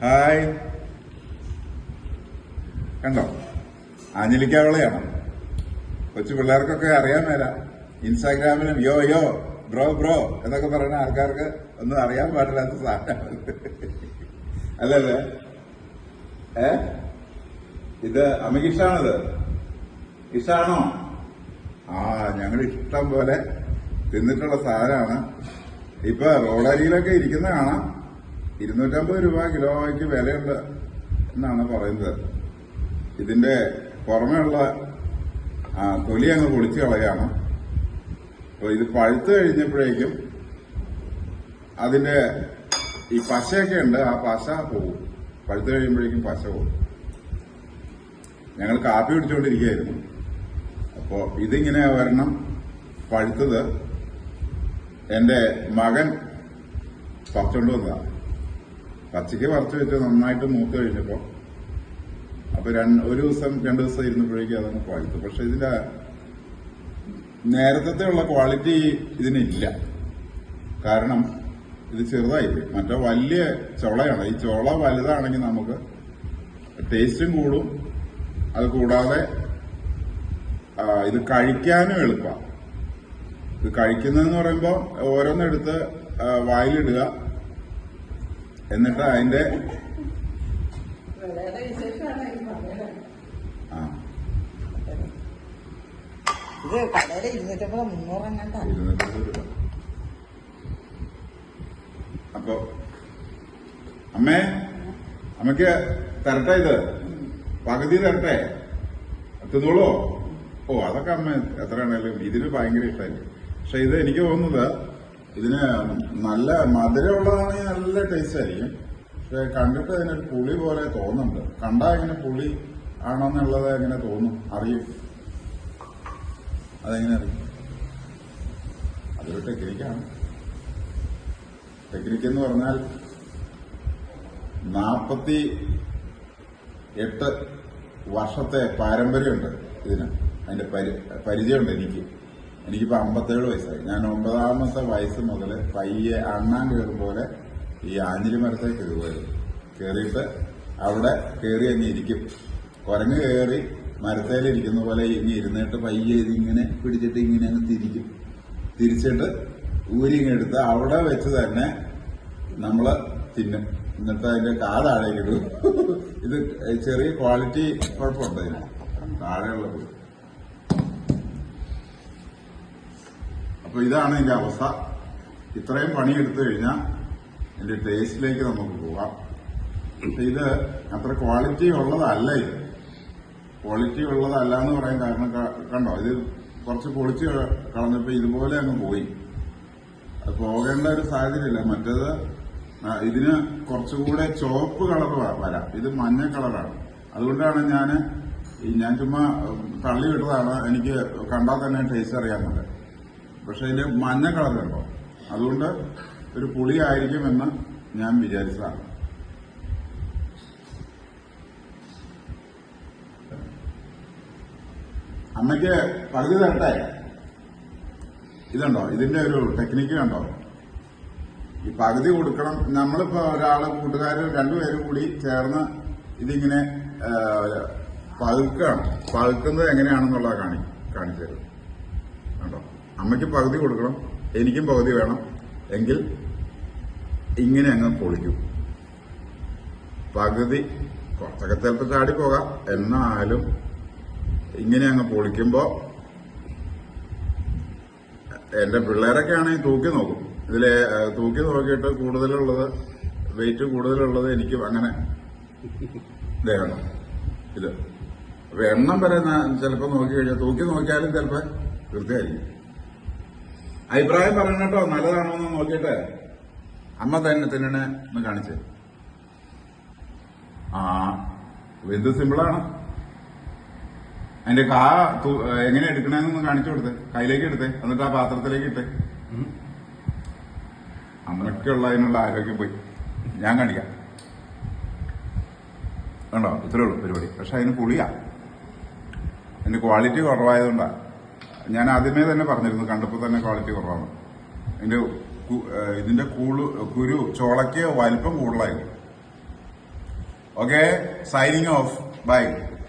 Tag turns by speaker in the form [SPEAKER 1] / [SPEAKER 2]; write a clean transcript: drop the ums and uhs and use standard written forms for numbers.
[SPEAKER 1] Hi, കണ്ടോ? ആഞ്ഞിലിക്കാവളയാണ്. കൊച്ചു പിള്ളേർക്കൊക്കെ അറിയാൻ മേല. ഇൻസ്റ്റാഗ്രാമിലും യോ യോ ബ്രോ ബ്രോ എന്നൊക്കെ പറയുന്ന ആൾക്കാർക്ക് ഒന്നും അറിയാൻ പാടില്ലാത്ത സാധനമാണ്. അല്ലല്ലേ? ഇത് അമ്മയ്ക്ക് ഇഷ്ടമാണത്? ഇഷ്ടമാണോ? ഞങ്ങൾ ഇഷ്ടം പോലെ തിന്നിട്ടുള്ള സാധനമാണ്. ഇപ്പൊ റോഡരിയിലൊക്കെ ഇരിക്കുന്ന കാണാം. 250 രൂപ കിലോയ്ക്ക് വിലയുണ്ട് എന്നാണ് പറയുന്നത്. ഇതിന്റെ പുറമെയുള്ള തൊലി അങ്ങ് പൊളിച്ചു കളയാണ്. അപ്പൊ ഇത് പഴുത്ത് കഴിഞ്ഞപ്പോഴേക്കും അതിന്റെ ഈ പശയൊക്കെ ഉണ്ട്, ആ പശ പോകും. പഴുത്ത് കഴിയുമ്പോഴേക്കും പശ പോകും. ഞങ്ങൾ കാപ്പി കുടിച്ചുകൊണ്ടിരിക്കുകയായിരുന്നു. അപ്പോ ഇതിങ്ങനെ വരണം പഴുത്തത് എന്റെ മകൻ പറിച്ചോണ്ട് വന്നതാണ്. പച്ചയ്ക്ക് പറിച്ചു വെച്ച് നന്നായിട്ട് മൂത്ത് കഴിഞ്ഞപ്പോ അപ്പൊ ഒരു ദിവസം 2 ദിവസം ഇരുന്നപ്പോഴേക്കും അതങ്ങ് പഴുത്തു. പക്ഷെ ഇതിന്റെ നേരത്തെ ഉള്ള ക്വാളിറ്റി ഇതിനില്ല. കാരണം ഇത് ചെറുതായിപ്പോയി. മറ്റേ വലിയ ചുളയാണ്. ഈ ചുള വലുതാണെങ്കിൽ നമുക്ക് ടേസ്റ്റും കൂടും. അത് കൂടാതെ ഇത് കഴിക്കാനും എളുപ്പമാണ്. ഇത് കഴിക്കുന്നതെന്ന് പറയുമ്പോൾ ഓരോന്നെടുത്ത് വായിലിടുക, എന്നിട്ട് അതിന്റെ
[SPEAKER 2] ഇത് കടയില് 250 രൂപ.
[SPEAKER 1] അപ്പൊ അമ്മയ്ക്ക് തരട്ടെ? ഇത് പകുതി തരട്ടെ? തിന്നോളൂ. അതൊക്കെ അമ്മ എത്രയാണേലും ഇതിന് ഭയങ്കര ഇഷ്ടമായിരിക്കും. പക്ഷെ ഇത് എനിക്ക് തോന്നുന്നത് ഇതിന് നല്ല മധുരമുള്ളതാണെങ്കിൽ നല്ല ടേസ്റ്റ് ആയിരിക്കും. പക്ഷെ കണ്ടിട്ട് അതിനൊരു പുളി പോലെ തോന്നുന്നുണ്ട്. കണ്ടാ എങ്ങനെ പുളി ആണോന്നുള്ളത് എങ്ങനെ തോന്നും? അറിയും. അതെങ്ങനെ അറിയും? അതൊരു ടെക്നിക്കാണ്. ടെക്നിക്ക് എന്ന് പറഞ്ഞാൽ 48 വർഷത്തെ പാരമ്പര്യമുണ്ട് ഇതിന്. അതിന്റെ പരിചയമുണ്ട് എനിക്കിപ്പോ 57 വയസ്സായി. ഞാൻ 9ാമത്തെ വയസ്സ് മുതൽ പയ്യെ അണ്ണാൻ കയറും പോലെ ഈ ആഞ്ഞിലി മരത്തെ കയറുമായിരുന്നു. കയറിയിട്ട് അവിടെ കയറി അങ്ങ് ഇരിക്കും. കുരങ്ങ് കയറി മരത്തേലിരിക്കുന്ന പോലെ ഇങ്ങനെ ഇരുന്നിട്ട് പയ്യെ ഇതിങ്ങനെ പിടിച്ചിട്ട് ഇങ്ങനെ അങ്ങ് തിരിക്കും. തിരിച്ചിട്ട് ഊരിങ്ങെടുത്ത് അവിടെ വെച്ച് തന്നെ നമ്മള് തിന്നും. എന്നിട്ട് അതിന്റെ താഴേക്ക് ഇടും. ഇത് ചെറിയ ക്വാളിറ്റി കുഴപ്പമുണ്ട് ഇതിന്. താഴെയുള്ള പോയി. അപ്പൊ ഇതാണ് ഇതിന്റെ അവസ്ഥ. ഇത്രയും പണിയെടുത്തു കഴിഞ്ഞാൽ ഇതിന്റെ ടേസ്റ്റിലേക്ക് നമുക്ക് പോകാം. പക്ഷെ ഇത് അത്ര ക്വാളിറ്റി ഉള്ളതല്ല. ഇത് ക്വാളിറ്റി ഉള്ളതല്ല എന്ന് പറയാൻ കാരണം കണ്ടോ, ഇത് കുറച്ച് പൊളിച്ച് കളഞ്ഞപ്പോ ഇതുപോലെ അങ്ങ് പോയി. അത് പോകേണ്ട ഒരു സാഹചര്യമില്ല. മറ്റേത് ഇതിന് കുറച്ചുകൂടെ ചുവപ്പ് കളർ വരാം. ഇത് മഞ്ഞ കളറാണ്. അതുകൊണ്ടാണ് ഞാൻ ചുമ്മാ തള്ളി വിട്ടതാണ്. എനിക്ക് കണ്ടാൽ തന്നെ ടേസ്റ്റ് അറിയാമെന്നുണ്ട്. പക്ഷെ ഇതിന്റെ മഞ്ഞ കളർ കണ്ടോ, അതുകൊണ്ട് ഒരു പുളി ആയിരിക്കുമെന്ന് ഞാൻ വിചാരിച്ചതാണ്. അമ്മയ്ക്ക് പകുതി തരട്ടെ? ഇതുണ്ടോ, ഇതിന്റെ ഒരു ടെക്നിക്ക് കണ്ടോ? ഈ പകുതി കൊടുക്കണം. നമ്മളിപ്പോ ഒരാള് കൂട്ടുകാരും 2 പേരും കൂടി ചേർന്ന് ഇതിങ്ങനെ പകുക്കുന്നത് എങ്ങനെയാണെന്നുള്ളത് കാണിച്ചു തരും. കണ്ടോ, അമ്മയ്ക്ക് പകുതി കൊടുക്കണം, എനിക്കും പകുതി വേണം. എങ്കിൽ ഇങ്ങനെ അങ്ങ് പൊളിക്കും. പകുതി കുറച്ചൊക്കെ ചിലപ്പോൾ ചാടിപ്പോകാം. എന്നാലും ഇങ്ങനെ അങ്ങ് പൊളിക്കുമ്പോ എന്റെ പിള്ളേരൊക്കെ ആണെങ്കിൽ തൂക്കി നോക്കും. ഇതിലെ തൂക്കി നോക്കിയിട്ട് കൂടുതലുള്ളത്, വെയിറ്റ് കൂടുതലുള്ളത് എനിക്ക് അങ്ങനെ ഇതാണ് ഇത്. അപ്പൊ എണ്ണം വരെ ചിലപ്പോൾ നോക്കി കഴിഞ്ഞാൽ, തൂക്കി നോക്കിയാലും ചിലപ്പോൾ കൃത്യമായിരിക്കും. അഭിപ്രായം പറയണം കേട്ടോ, നല്ലതാണോ എന്ന് നോക്കിയിട്ട്. അമ്മ തന്നെ തിന്നണേ എന്ന് കാണിച്ച്. ഇത് സിമ്പിളാണ്. അതിന്റെ എങ്ങനെ എടുക്കണമെന്നൊന്ന് കാണിച്ചു കൊടുത്തേ. കയ്യിലേക്ക് എടുത്തേ, എന്നിട്ട് ആ പാത്രത്തിലേക്ക് ഇട്ടേ. അമ്മയ്ക്കുള്ള അതിനുള്ള ആരോഗ്യം പോയി. ഞാൻ കാണിക്കാം. കണ്ടോ, ഇത്രേ ഉള്ളൂ പരിപാടി. പക്ഷെ അതിന് പുളിയാ. അതിന്റെ ക്വാളിറ്റി കുറവായതുകൊണ്ടാണ്. ഞാൻ ആദ്യമേ തന്നെ പറഞ്ഞിരുന്നു, കണ്ടപ്പോൾ തന്നെ ക്വാളിറ്റി കുറവാണ്. ഇതിന്റെ കുരു ചോളയ്ക്ക് വലിപ്പം കൂടുതലായിരുന്നു. Okay, signing off, by.